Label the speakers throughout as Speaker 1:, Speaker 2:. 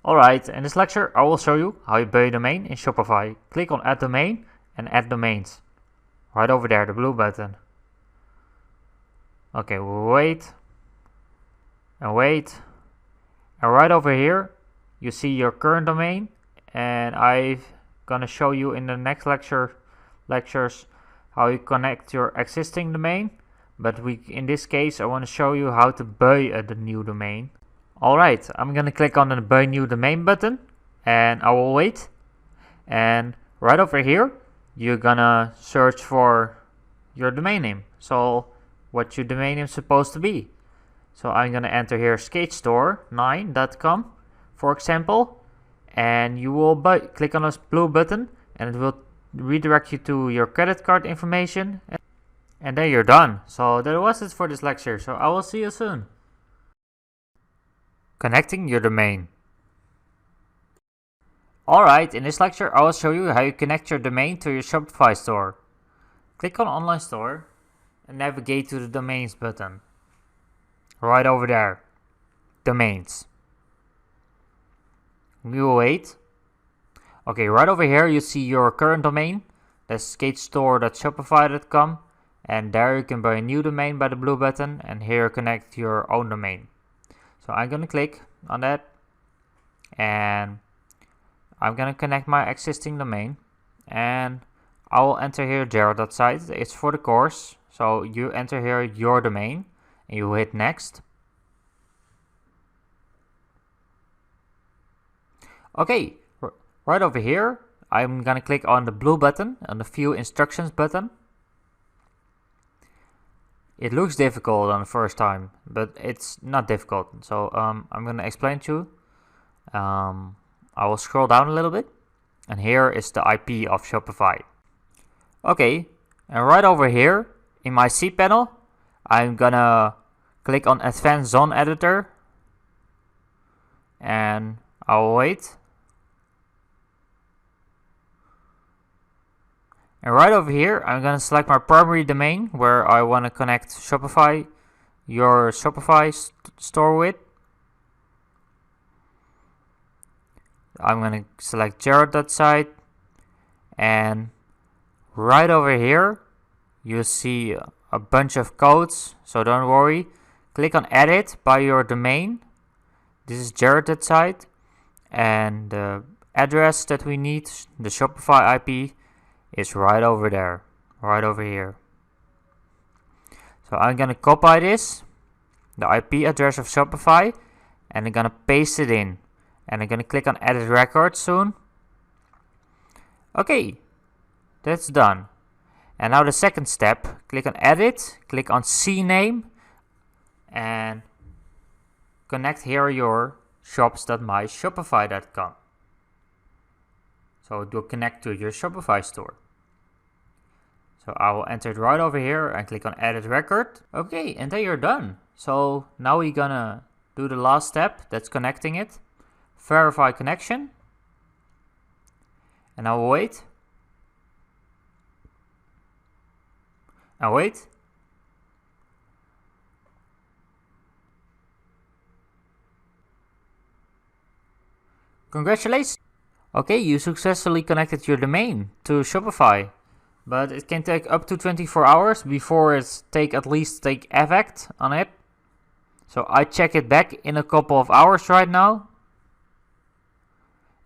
Speaker 1: Alright, in this lecture I will show you how you buy a domain in Shopify. Click on Add Domain and Add Domains. Right over there, the blue button. Okay, wait. And wait. And right over here you see your current domain, and I'm gonna show you in the next lectures how you connect your existing domain. But in this case I want to show you how to buy the new domain. Alright, I'm gonna click on the buy new domain button and I will wait. And right over here you're gonna search for your domain name. So what your domain name is supposed to be. So I'm gonna enter here skatestore9.com for example, and you will click on this blue button and it will redirect you to your credit card information, and then you're done. So that was it for this lecture, so I will see you soon. Connecting your domain. Alright, in this lecture I will show you how you connect your domain to your Shopify store. Click on Online Store and navigate to the Domains button. Right over there. Domains. We will wait. Okay, right over here you see your current domain. That's skatestore.shopify.com, and there you can buy a new domain by the blue button, and here connect your own domain. So I'm gonna click on that and I'm gonna connect my existing domain, and I will enter here Gerald.site. It's for the course. So you enter here your domain and you hit next. Okay, right over here I'm gonna click on the blue button, on the view instructions button. It looks difficult on the first time, but it's not difficult. So I'm gonna explain to you. I will scroll down a little bit, and here is the IP of Shopify. Okay, and right over here in my cPanel, I'm gonna click on Advanced Zone Editor, and I'll wait. And right over here, I'm gonna select my primary domain where I want to connect Shopify, your Shopify store with. I'm gonna select Jared.site, and right over here, you see a bunch of codes. So don't worry. Click on Edit by your domain. This is Jared.site, and the address that we need, the Shopify IP, is right over there, right over here. So I'm gonna copy this, the IP address of Shopify, and I'm gonna paste it in, and I'm gonna click on Edit Record soon. Okay, that's done. And now the second step, click on Edit, click on CNAME, and connect here your shops.myshopify.com. So it will connect to your Shopify store. So I will enter it right over here and click on Edit Record. Okay, and then you're done. So now we're gonna do the last step, that's connecting it. Verify connection. And I will wait. And wait. Congratulations! Okay, you successfully connected your domain to Shopify, but it can take up to 24 hours before it take effect on it. So I check it back in a couple of hours right now.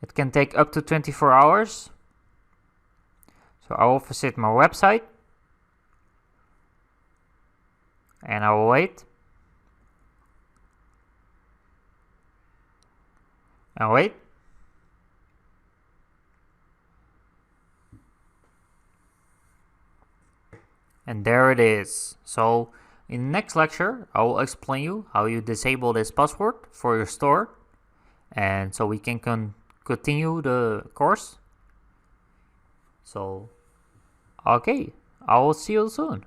Speaker 1: It can take up to 24 hours. So I will visit my website and I will wait. And wait. And there it is. So in the next lecture, I will explain you how you disable this password for your store, and so we can continue the course. So, okay, I will see you soon.